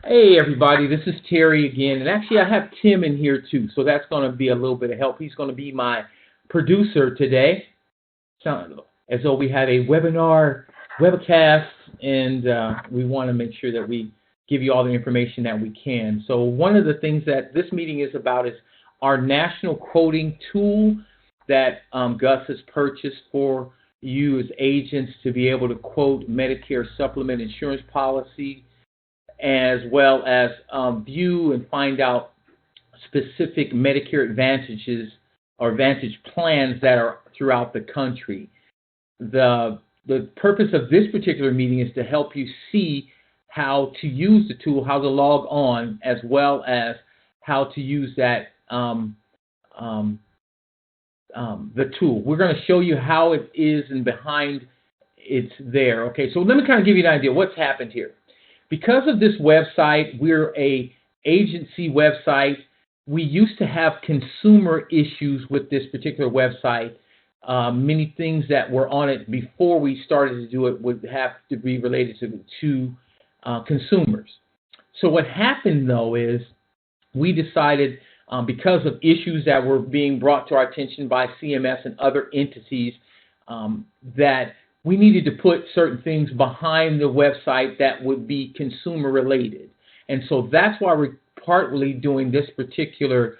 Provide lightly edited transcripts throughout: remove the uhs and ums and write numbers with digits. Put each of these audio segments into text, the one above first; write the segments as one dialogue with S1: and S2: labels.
S1: Hey everybody, this is Terry again, and actually I have Tim in here too, so that's going to be a little bit of help. He's going to be my producer today. Sound as though we had a webcast, and we want to make sure that we give you all the information that we can. So one of the things that this meeting is about is our national quoting tool that Gus has purchased for you as agents to be able to quote Medicare supplement insurance policy, as well as view and find out specific Medicare advantages or advantage plans that are throughout the country. The purpose of this particular meeting is to help you see how to use the tool, how to log on, as well as how to use that the tool. We're going to show you how it is and behind it's there. Okay, so let me kind of give you an idea what's happened here. Because of this website, we're a agency website. We used to have consumer issues with this particular website. Many things that were on it before we started to do it would have to be related to consumers. So what happened, though, is we decided because of issues that were being brought to our attention by CMS and other entities that we needed to put certain things behind the website that would be consumer related. And so that's why we're partly doing this particular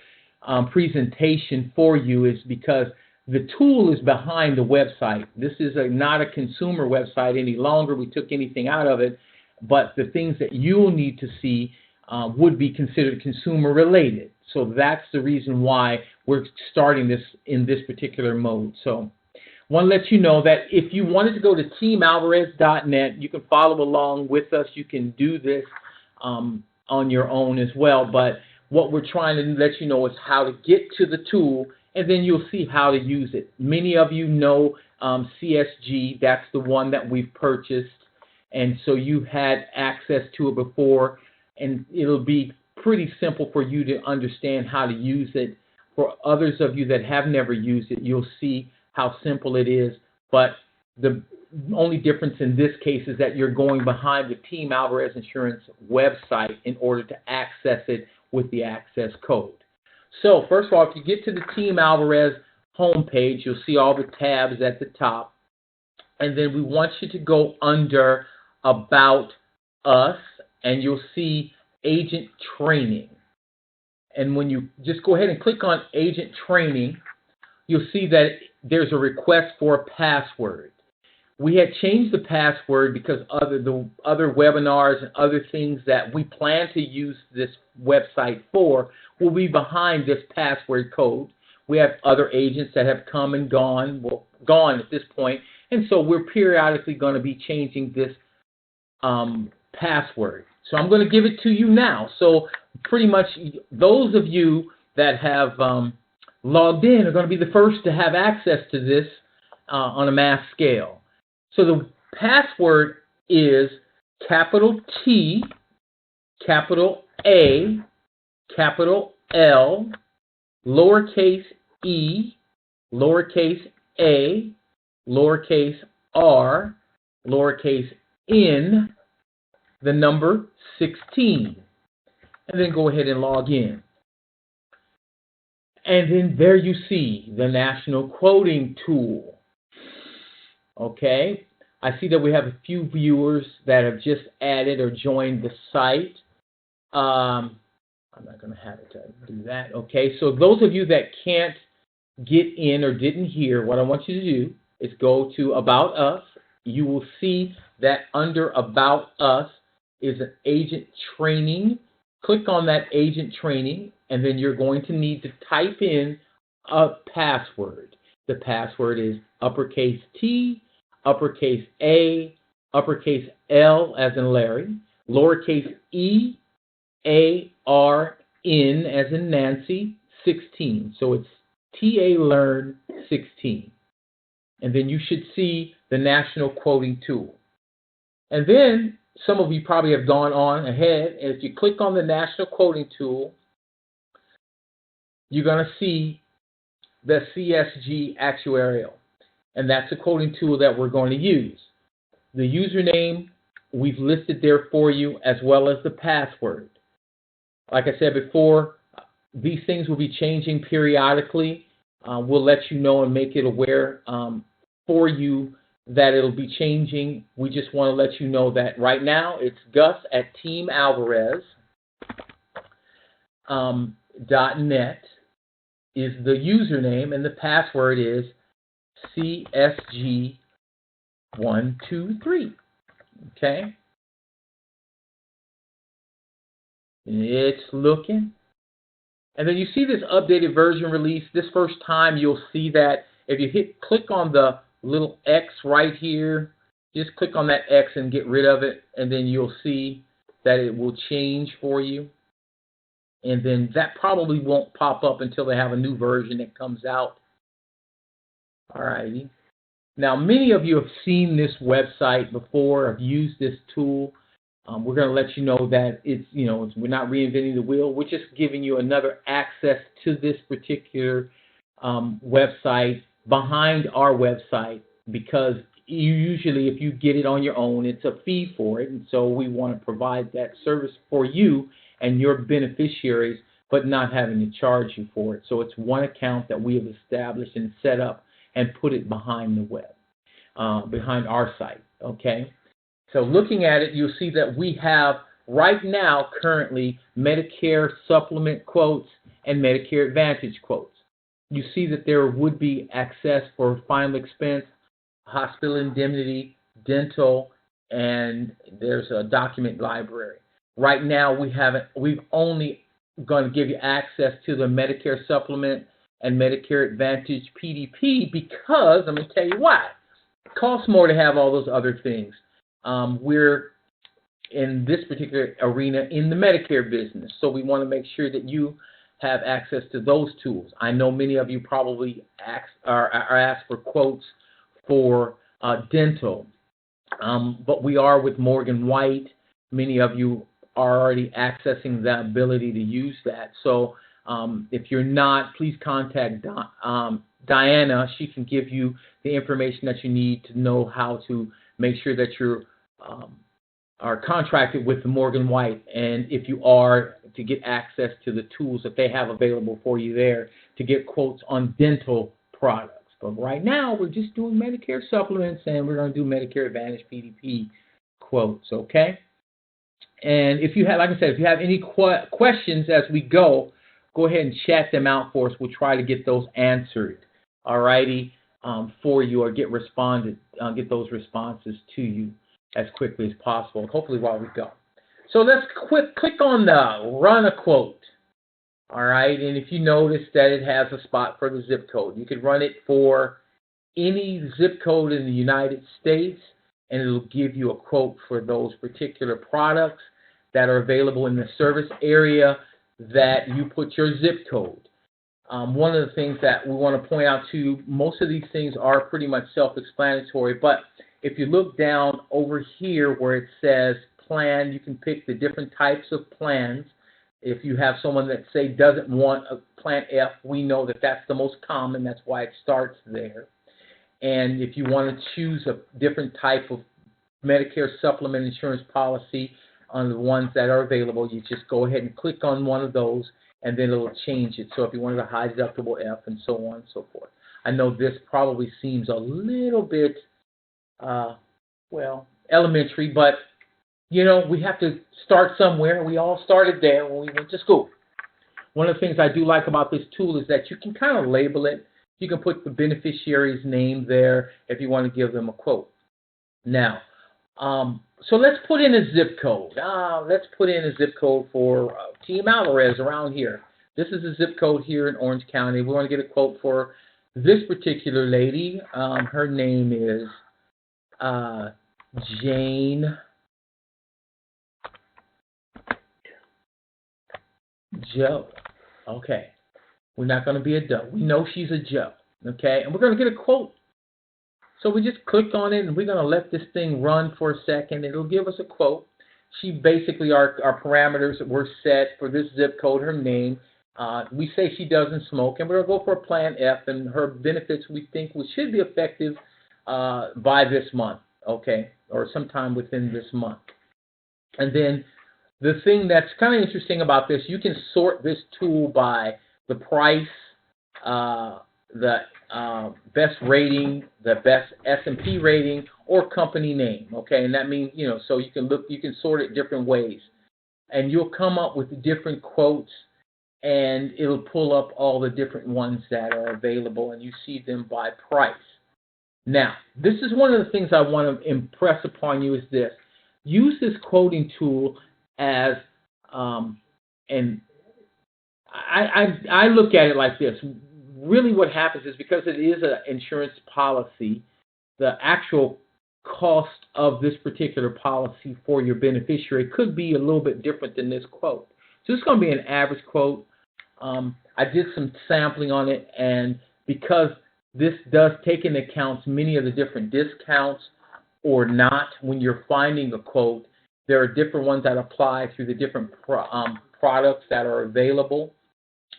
S1: presentation for you, is because the tool is behind the website. This is not a consumer website any longer. We took anything out of it, but the things that you'll need to see would be considered consumer related. So that's the reason why we're starting this in this particular mode. So I want to let you know that if you wanted to go to teamalvarez.net, you can follow along with us. You can do this on your own as well. But what we're trying to let you know is how to get to the tool, and then you'll see how to use it. Many of you know CSG. That's the one that we've purchased. And so you had access to it before, and it'll be pretty simple for you to understand how to use it. For others of you that have never used it, you'll see how simple it is, but the only difference in this case is that you're going behind the Team Alvarez Insurance website in order to access it with the access code. So first of all, if you get to the Team Alvarez homepage, you'll see all the tabs at the top, and then we want you to go under About Us, and you'll see Agent Training. And when you just go ahead and click on Agent Training, you'll see that there's a request for a password. We had changed the password because the other webinars and other things that we plan to use this website for will be behind this password code. We have other agents that have come and gone, well, gone at this point, and so we're periodically going to be changing this password. So I'm going to give it to you now. So pretty much those of you that have logged in are going to be the first to have access to this on a mass scale. So the password is capital T, capital A, capital L, lowercase e, lowercase a, lowercase r, lowercase n, the number 16. And then go ahead and log in. And then there you see the National Quoting Tool. Okay, I see that we have a few viewers that have just added or joined the site. I'm not going to have it to do that. Okay, so those of you that can't get in or didn't hear, what I want you to do is go to About Us. You will see that under About Us is an Agent Training. Click on that Agent Training, and then you're going to need to type in a password. The password is uppercase T, uppercase A, uppercase L as in Larry, lowercase e, A, R, N as in Nancy, 16. So it's TA Learn 16. And then you should see the National Quoting Tool. And then some of you probably have gone on ahead, and if you click on the National Quoting Tool, you're going to see the CSG Actuarial. And that's the quoting tool that we're going to use. The username we've listed there for you, as well as the password. Like I said before, these things will be changing periodically. We'll let you know and make it aware for you that it'll be changing. We just want to let you know that right now it's Gus at teamalvarez.net is the username, and the password is CSG123. Okay? It's looking. And then you see this updated version release. This first time you'll see that if you click on the little X right here, just click on that X and get rid of it, and then you'll see that it will change for you. And then that probably won't pop up until they have a new version that comes out. Alrighty. Now, many of you have seen this website before, have used this tool. We're going to let you know that we're not reinventing the wheel. We're just giving you another access to this particular website behind our website, because usually if you get it on your own, it's a fee for it. And so we want to provide that service for you and your beneficiaries, but not having to charge you for it. So it's one account that we have established and set up and put it behind the web, behind our site, okay? So looking at it, you'll see that we have right now currently Medicare supplement quotes and Medicare Advantage quotes. You see that there would be access for final expense, hospital indemnity, dental, and there's a document library. Right now we've only going to give you access to the Medicare supplement and Medicare Advantage PDP, because let me tell you why. It costs more to have all those other things. We're in this particular arena in the Medicare business, so we want to make sure that you have access to those tools. I know many of you probably are asked for quotes for dental, but we are with Morgan White. Many of you are already accessing the ability to use that. So if you're not, please contact Diana. She can give you the information that you need to know how to make sure that you're are contracted with Morgan White, and if you are, to get access to the tools that they have available for you there to get quotes on dental products. But right now, we're just doing Medicare supplements, and we're going to do Medicare Advantage PDP quotes, okay? And if you have, like I said, if you have any questions as we go ahead and chat them out for us. We'll try to get those answered, all righty, for you, or get those responses to you as quickly as possible, hopefully while we go. So let's click on the run a quote, all right? And if you notice that it has a spot for the zip code, you can run it for any zip code in the United States, and it'll give you a quote for those particular products that are available in the service area that you put your zip code. One of the things that we want to point out to you, most of these things are pretty much self-explanatory, but if you look down over here where it says plan, you can pick the different types of plans. If you have someone that, say, doesn't want a plan F, we know that that's the most common. That's why it starts there. And if you want to choose a different type of Medicare supplement insurance policy on the ones that are available, you just go ahead and click on one of those, and then it'll change it. So if you wanted a high deductible F and so on and so forth. I know this probably seems a little bit, elementary, but, you know, we have to start somewhere. We all started there when we went to school. One of the things I do like about this tool is that you can kind of label it. You can put the beneficiary's name there if you want to give them a quote. Now, so let's put in a zip code. Let's put in a zip code for Team Alvarez around here. This is a zip code here in Orange County. We want to get a quote for this particular lady. Her name is Jane Joe. Okay. We're not going to be a Doe. We know she's a Joe. Okay. And we're going to get a quote. So we just click on it, and we're going to let this thing run for a second. It'll give us a quote. She basically, our parameters that were set for this zip code, her name. We say she doesn't smoke, and we're going to go for a Plan F, and her benefits we think should be effective by this month. okay, or sometime within this month. And then the thing that's kind of interesting about this, you can sort this tool by the price, the best rating, the best S&P rating, or company name. Okay, and that means, so you can sort it different ways, and you'll come up with different quotes, and it'll pull up all the different ones that are available, and you see them by price. Now, this is one of the things I want to impress upon you is this. Use this quoting tool as, and I look at it like this. Really what happens is, because it is an insurance policy, the actual cost of this particular policy for your beneficiary could be a little bit different than this quote. So it's going to be an average quote. I did some sampling on it, and because this does take into account many of the different discounts or not when you're finding a quote, there are different ones that apply through the different products that are available.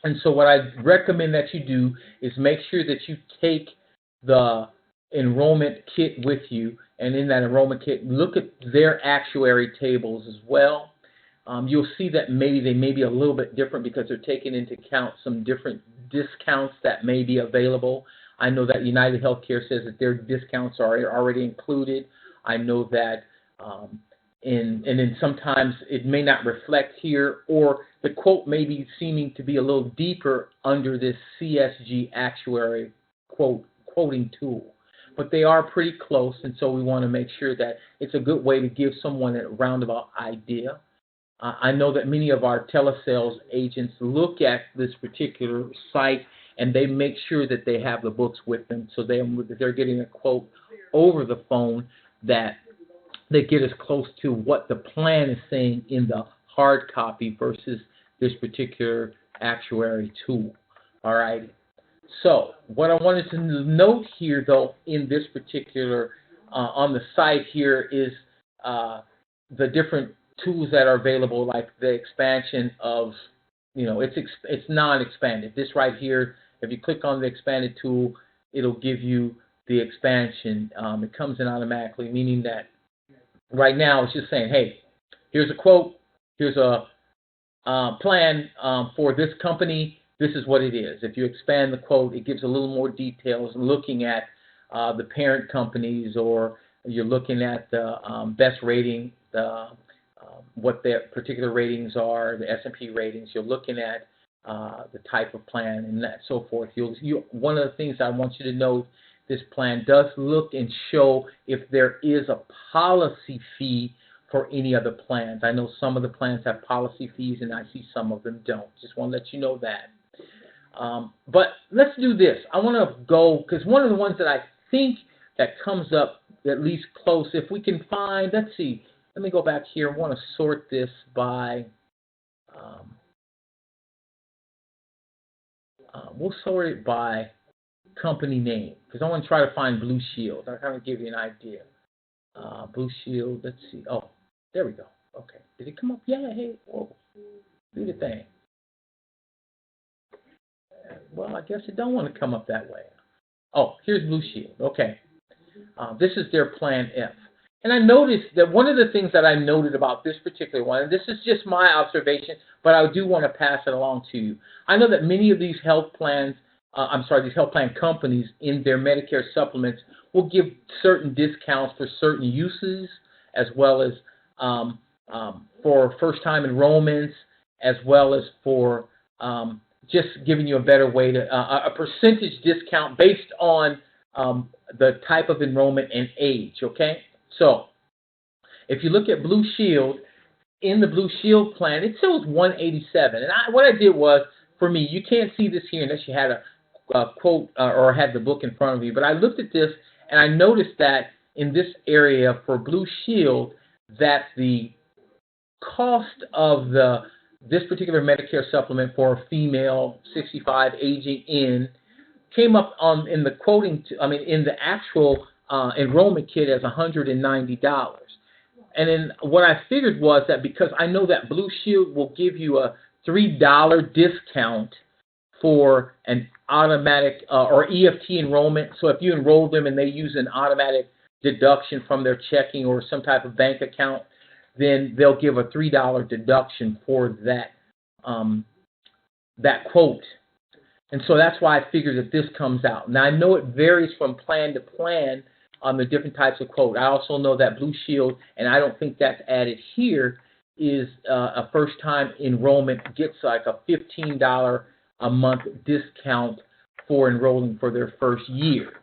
S1: And so what I recommend that you do is make sure that you take the enrollment kit with you, and in that enrollment kit, look at their actuary tables as well. You'll see that maybe they may be a little bit different because they're taking into account some different discounts that may be available. I know that United Healthcare says that their discounts are already included. I know that and then sometimes it may not reflect here, or the quote may be seeming to be a little deeper under this CSG actuary quoting tool. But they are pretty close, and so we want to make sure that it's a good way to give someone a roundabout idea. I know that many of our telesales agents look at this particular site, and they make sure that they have the books with them, so they're getting a quote over the phone that they get as close to what the plan is saying in the hard copy versus this particular actuary tool. All right. So what I wanted to note here, though, in this particular on the site here is the different tools that are available, like the expansion of, it's non-expanded. This right here, if you click on the expanded tool, it'll give you the expansion. It comes in automatically, meaning that right now it's just saying, hey, here's a quote, here's a plan for this company. This is what it is. If you expand the quote, it gives a little more details, looking at the parent companies, or you're looking at the best rating, what their particular ratings are, the S&P ratings. You're looking at the type of plan and that so forth. One of the things I want you to note, this plan does look and show if there is a policy fee for any of the plans. I know some of the plans have policy fees, and I see some of them don't. Just want to let you know that. But let's do this. I want to go, because one of the ones that I think that comes up at least close, if we can find, let's see, let me go back here. I want to sort this by, we'll sort it by company name, because I want to try to find Blue Shield. I'll kind of give you an idea. Blue Shield, let's see. Oh, there we go. Okay. Did it come up? Yeah, hey, whoa. Do the thing. Well, I guess it don't want to come up that way. Oh, here's Blue Shield. Okay. This is their Plan F. And I noticed that one of the things that I noted about this particular one, and this is just my observation, but I do want to pass it along to you. I know that many of these health plans, these health plan companies in their Medicare supplements will give certain discounts for certain uses, as well as for first-time enrollments, as well as for just giving you a better way to, a percentage discount based on the type of enrollment and age, okay? So if you look at Blue Shield, in the Blue Shield plan, it shows 187. And what I did was, for me, you can't see this here unless you had a quote or had the book in front of you, but I looked at this and I noticed that in this area for Blue Shield, that the cost of this particular Medicare supplement for a female 65 aging in came up in the quoting, in the actual enrollment kit as $190. And then what I figured was that because I know that Blue Shield will give you a $3 discount for an automatic or EFT enrollment. So if you enroll them and they use an automatic deduction from their checking or some type of bank account, then they'll give a $3 deduction for that quote. And so that's why I figured that this comes out. Now, I know it varies from plan to plan on the different types of quote. I also know that Blue Shield, and I don't think that's added here, is a first-time enrollment gets like a $15 a month discount for enrolling for their first year.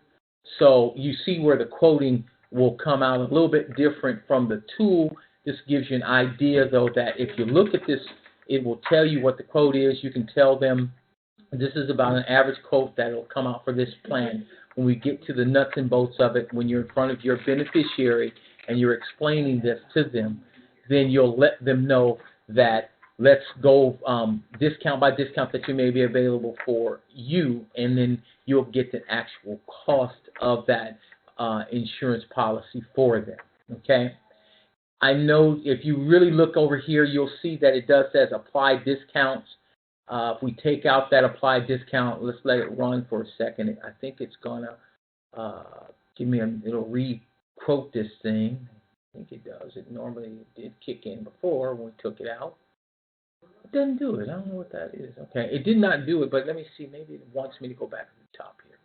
S1: So you see where the quoting will come out a little bit different from the tool. This gives you an idea, though, that if you look at this, it will tell you what the quote is. You can tell them this is about an average quote that will come out for this plan. When we get to the nuts and bolts of it, when you're in front of your beneficiary and you're explaining this to them, then you'll let them know that let's go discount by discount that you may be available for you, and then you'll get the actual cost of that insurance policy for them. Okay? I know if you really look over here, you'll see that it does says apply discounts. If we take out that apply discount, let's let it run for a second. I think it's gonna it'll re-quote this thing. I think it does. It normally did kick in before when we took it out. It doesn't do it. I don't know what that is. Okay, it did not do it, but let me see. Maybe it wants me to go back to the top here.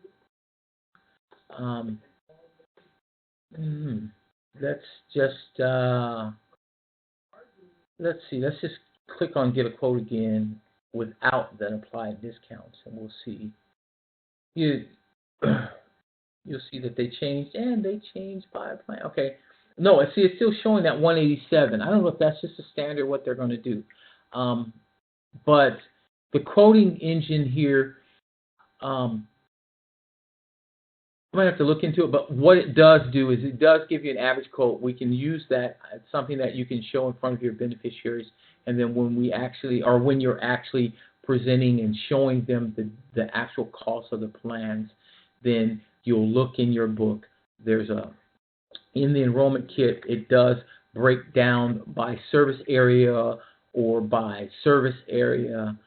S1: Let's just let's see. Let's just click on get a quote again without that applied discounts, and we'll see. You'll see that they changed, and they changed by plan. Okay. No, see, it's still showing that 187. I don't know if that's just a standard what they're going to do. But the quoting engine here, I might have to look into it, but what it does do is it does give you an average quote. We can use that. It's something that you can show in front of your beneficiaries, and then when you're actually presenting and showing them the actual cost of the plans, then you'll look in your book. In the enrollment kit, it does break down by service area or by service area,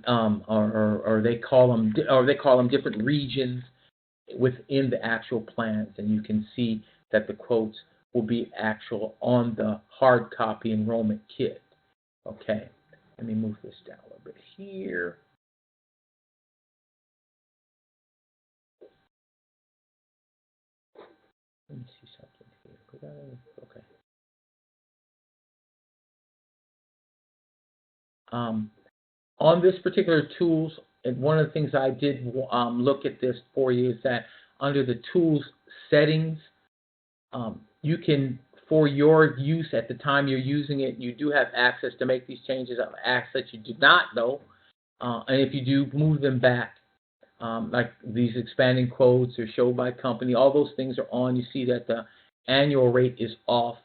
S1: or they call them different regions within the actual plans, and you can see that the quotes will be actual on the hard copy enrollment kit. Okay, let me move this down a little bit here. Let me see something here. Okay. On this particular tools, and one of the things I did look at this for you is that under the tools settings, you can, for your use at the time you're using it, you do have access to make these changes. Access that you do not know, and if you do, move them back. Like these expanding quotes or show by company, all those things are on. You see that the annual rate is off.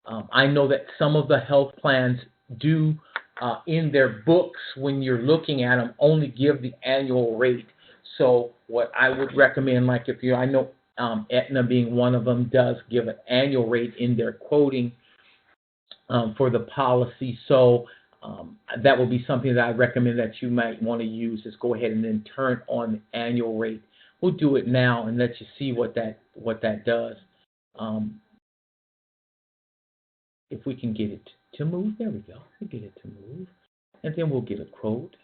S1: I know that some of the health plans do, in their books, when you're looking at them, only give the annual rate. So what I would recommend, like I know Aetna being one of them, does give an annual rate in their quoting for the policy. So that will be something that I recommend that you might want to use, is go ahead and then turn on the annual rate. We'll do it now and let you see what that does. If we can get it to move, there we go. We get it to move, and then we'll get a quote,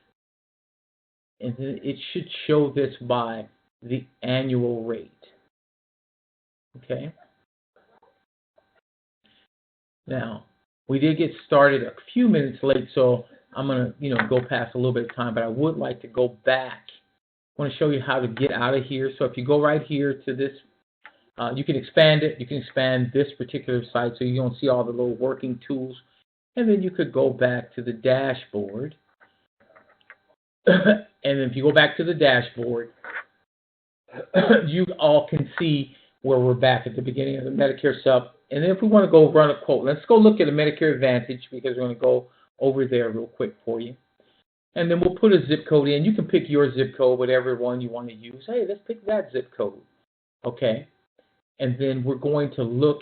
S1: and then it should show this by the annual rate. Okay. Now, we did get started a few minutes late, so I'm going to go past a little bit of time, but I would like to go back. I want to show you how to get out of here. So if you go right here to this, you can expand it. You can expand this particular site so you don't see all the little working tools. And then you could go back to the dashboard. And if you go back to the dashboard, you all can see where we're back at the beginning of the Medicare sub. And then if we want to go run a quote, let's go look at a Medicare Advantage, because we're going to go over there real quick for you. And then we'll put a zip code in. You can pick your zip code, whatever one you want to use. Hey, let's pick that zip code. Okay. And then we're going to look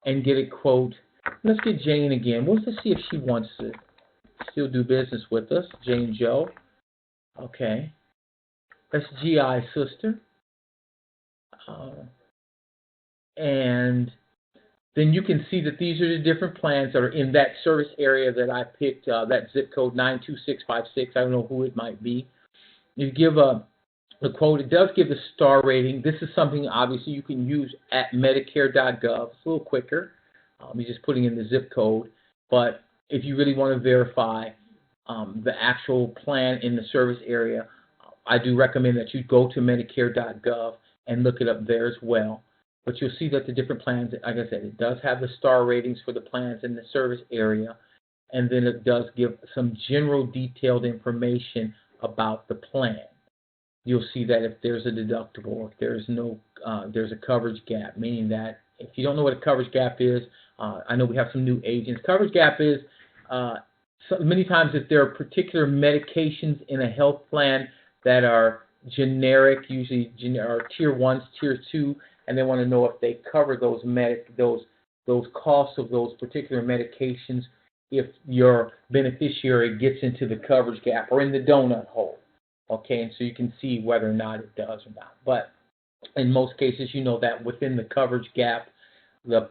S1: and get a quote. Let's get Jane again. Let's see if she wants to still do business with us. Jane Joe. Okay. That's GI sister. And then you can see that these are the different plans that are in that service area that I picked, that zip code 92656. I don't know who it might be. You give the quote. It does give the star rating. This is something obviously you can use at Medicare.gov. It's a little quicker. You're just putting in the zip code. But if you really want to verify the actual plan in the service area, I do recommend that you go to Medicare.gov and look it up there as well. But you'll see that the different plans, like I said, it does have the star ratings for the plans in the service area, and then it does give some general detailed information about the plan. You'll see that if there's a deductible, if there's no, there's a coverage gap, meaning that if you don't know what a coverage gap is, I know we have some new agents. Coverage gap is so many times if there are particular medications in a health plan that are generic, usually are tier 1s, tier 2, and they want to know if they cover those those costs of those particular medications if your beneficiary gets into the coverage gap or in the donut hole. Okay, and so you can see whether or not it does or not. But in most cases, you know that within the coverage gap, the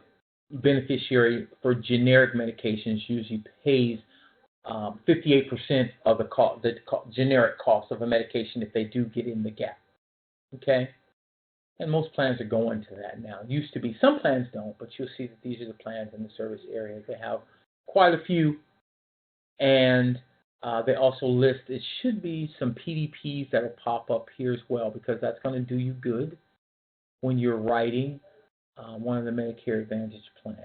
S1: beneficiary for generic medications usually pays 58% of the generic cost of a medication if they do get in the gap. Okay, and most plans are going to that now. It used to be some plans don't, but you'll see that these are the plans in the service area. They have quite a few, and they also list, it should be some PDPs that will pop up here as well, because that's going to do you good when you're writing one of the Medicare Advantage plans.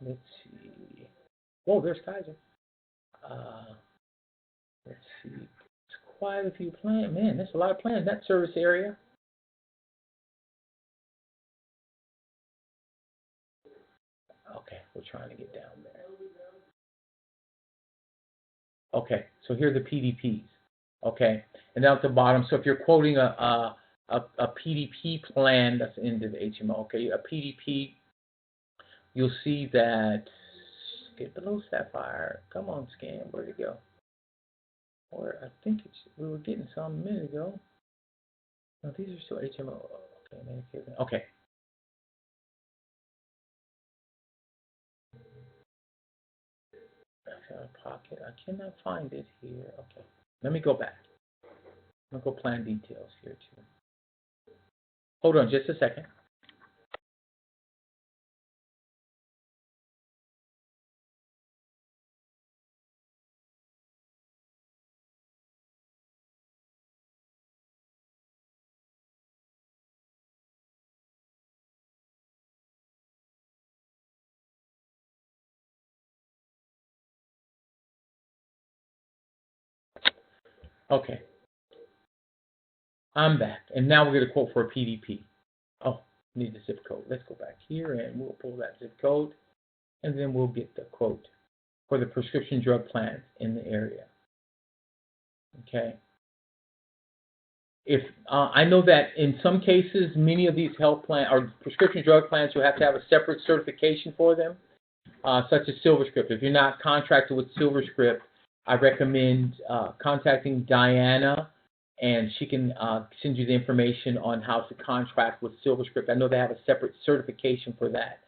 S1: Let's see. Oh, there's Kaiser. Let's see. It's quite a few plans. Man, there's a lot of plans in that service area. Okay, we're trying to get down there. Okay, so here are the PDPs. Okay, and down at the bottom, so if you're quoting a PDP plan that's into the HMO, okay, a PDP, you'll see that, get below Sapphire. Come on, scan, where'd it go? Or I think we were getting some a minute ago. No, these are still HMO. Okay, Medicare. Okay. Pocket. I cannot find it here. Okay. Let me go back. I'm going to go plan details here too. Hold on just a second. Okay. I'm back. And now we're going to quote for a PDP. Oh, need the zip code. Let's go back here and we'll pull that zip code. And then we'll get the quote for the prescription drug plans in the area. Okay. If I know that in some cases, many of these health plans or prescription drug plans, you have to have a separate certification for them, such as SilverScript. If you're not contracted with SilverScript, I recommend contacting Diana, and she can send you the information on how to contract with SilverScript. I know they have a separate certification for that,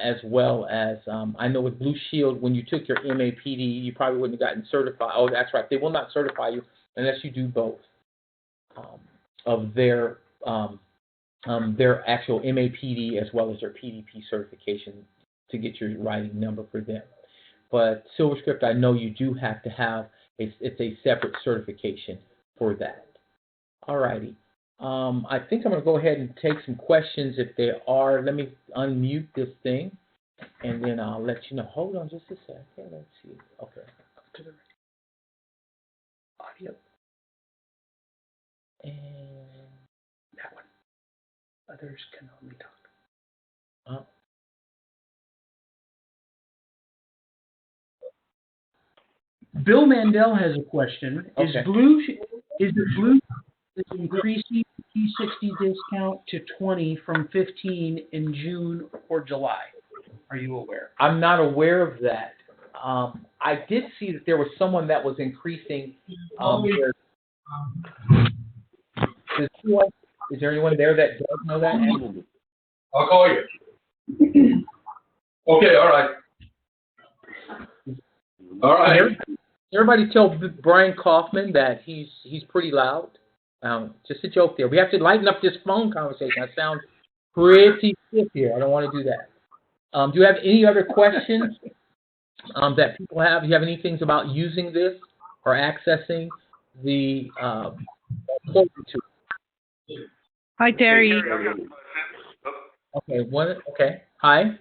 S1: as well as I know with Blue Shield, when you took your MAPD, you probably wouldn't have gotten certified. Oh, that's right. They will not certify you unless you do both of their actual MAPD as well as their PDP certification to get your writing number for them. But SilverScript, I know you do have to have, it's a separate certification for that. All righty. I think I'm going to go ahead and take some questions if there are. Let me unmute this thing, and then I'll let you know. Hold on just a second. Let's see. Okay. Up to the audio. And that one. Others can only talk.
S2: Bill Mandel has a question.
S1: Okay.
S2: Is the Blue increasing the P60 discount to 20 from 15 in June or July? Are you aware?
S1: I'm not aware of that. I did see that there was someone that was increasing Is there anyone there that does know that?
S3: I'll call you. Okay, all right. All right.
S1: Everybody tell Brian Kaufman that he's pretty loud. Just a joke there. We have to lighten up this phone conversation. I sound pretty stiff here. I don't want to do that. Do you have any other questions that people have? Do you have any things about using this or accessing the quote tool?
S4: Hi, Terry.
S1: Okay. Okay. Hi.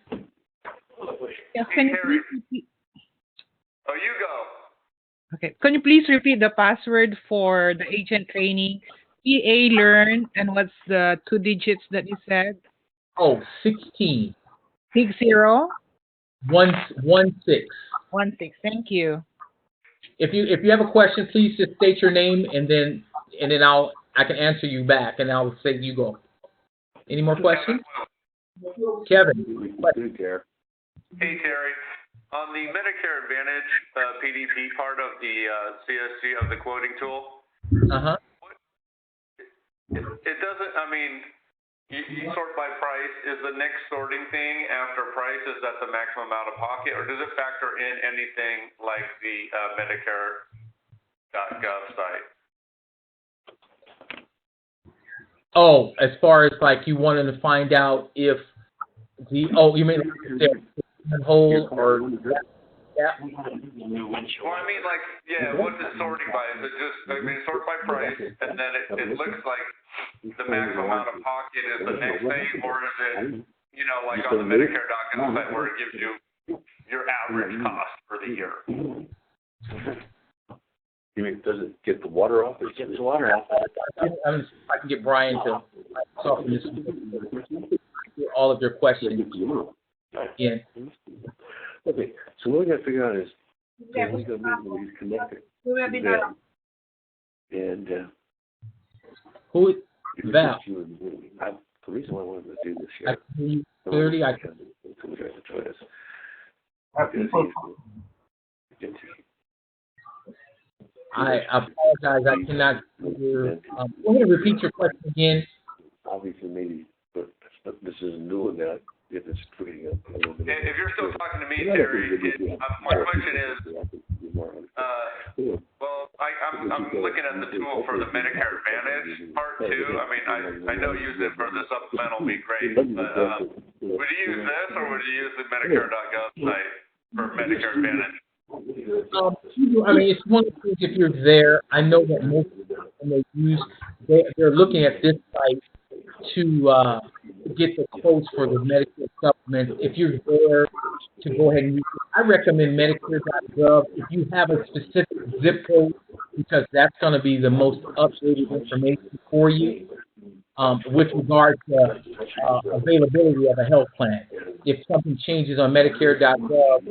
S4: Yes, can you please repeat?
S5: Oh, you go.
S4: Okay. Can you please repeat the password for the agent training? EA learn, and what's the 2 digits that you said?
S1: Oh, 16.
S4: 60
S1: 16.
S4: 16. Thank you.
S1: If you have a question, please just state your name and then I can answer you back and I'll say you go. Any more questions? Kevin.
S5: Hey, Terry. On the Medicare Advantage PDP part of the CSG of the quoting tool, it doesn't, I mean, you sort by price. Is the next sorting thing after price, is that the maximum out of pocket, or does it factor in anything like the Medicare.gov site?
S1: Oh, as far as like you wanted to find out if you mean the whole or yeah.
S5: Well, I mean, like, yeah, what's it sorting by? Is it just, I mean, sort by price, and then it looks like the maximum out of pocket is the next thing, or is it, like on the Medicare.gov site where it gives you your average cost for the year?
S6: You mean, does it get the water off? It gets the water off.
S1: I can get Brian to talk this all of your questions. Yeah.
S6: Okay, so what we got to figure out is when we go meet when he's connected to them. And
S1: who is Val?
S6: The reason why I wanted to do this
S1: I
S6: here.
S1: can hear you clearly. I apologize. I cannot hear. Go ahead and repeat your question again.
S6: Obviously, maybe, but this isn't doing that. If it's tweeting up.
S5: If you're still talking to me, Terry, my question is, well, I'm looking at the tool for the Medicare Advantage part too. I mean, I know use it for the supplemental would be great, but would you use this or would you use the Medicare.gov site for Medicare Advantage?
S1: I mean, it's one of the things if you're there. I know that most people when they're looking at this site to get the quotes for the Medicare supplement. If you're there to go ahead and use it, I recommend Medicare.gov if you have a specific zip code because that's going to be the most updated information for you with regard to availability of a health plan. If something changes on Medicare.gov,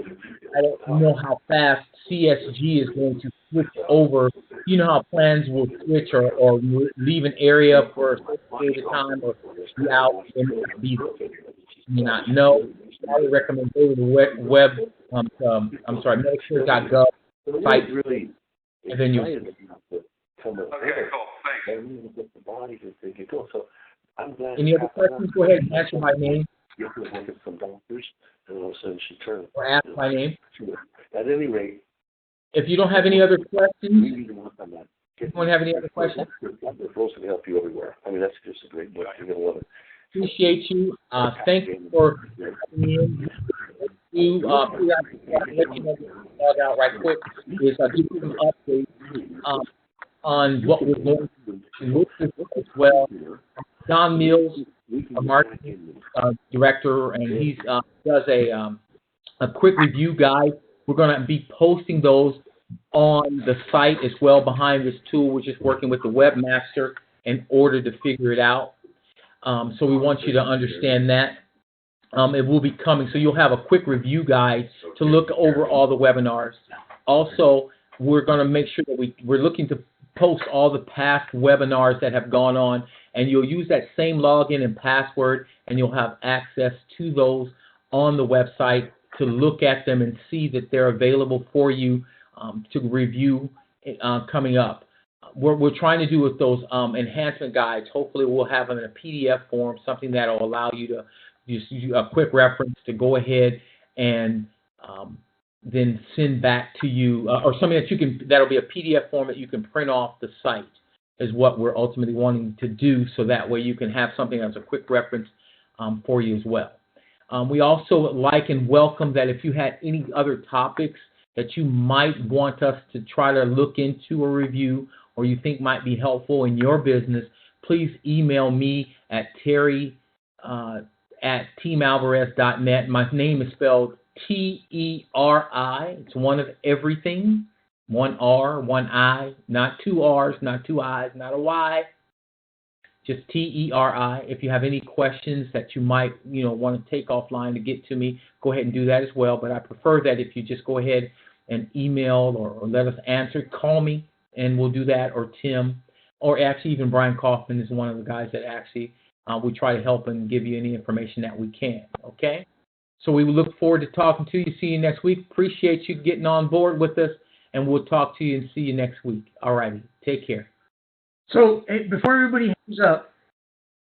S1: I don't know how fast CSG is going to switch over. You know how plans will switch or leave an area for a certain period of time or be out and be may not know. I would recommend go to the Medicare.gov site, and then you.
S5: Okay, cool. Thanks.
S6: So I'm glad.
S1: Any other questions? Go ahead and answer my name.
S6: You have to look at some doctors, and all of a sudden she turned.
S1: Or ask my name.
S6: At any rate.
S1: If you don't have any other questions,
S6: we need to work on that.
S1: Anyone have any other questions?
S6: We're supposed to help you everywhere. I mean, that's just a great book. You're going to love it.
S1: Appreciate you. Thank you for having me in. Let you know, log out right quick, is give you an update on what we're going to do with this as well. Don Mills, a marketing director, and he does a quick review guide. We're going to be posting those on the site as well behind this tool. We're just working with the webmaster in order to figure it out. So we want you to understand that. It will be coming. So you'll have a quick review guide to look over all the webinars. Also, we're going to make sure that we're looking to post all the past webinars that have gone on, and you'll use that same login and password, and you'll have access to those on the website to look at them and see that they're available for you to review coming up. we're trying to do with those enhancement guides. Hopefully, we'll have them in a PDF form, something that will allow you to just use a quick reference to go ahead and then send back to you, or something that you can, that'll be a PDF form that you can print off the site, is what we're ultimately wanting to do, so that way you can have something as a quick reference for you as well. We also like and welcome that if you had any other topics that you might want us to try to look into or review, or you think might be helpful in your business, please email me at terry@teamalvarez.net. My name is spelled T-E-R-I. It's one of everything. One R, one I, not two R's, not two I's, not a Y. Just T-E-R-I. If you have any questions that you might, want to take offline to get to me, go ahead and do that as well. But I prefer that if you just go ahead and email or let us answer, call me, and we'll do that, or Tim, or actually even Brian Kaufman is one of the guys that actually we try to help and give you any information that we can, okay? So we look forward to talking to you. See you next week. Appreciate you getting on board with us, and we'll talk to you and see you next week. All righty. Take care.
S2: So before everybody hangs up,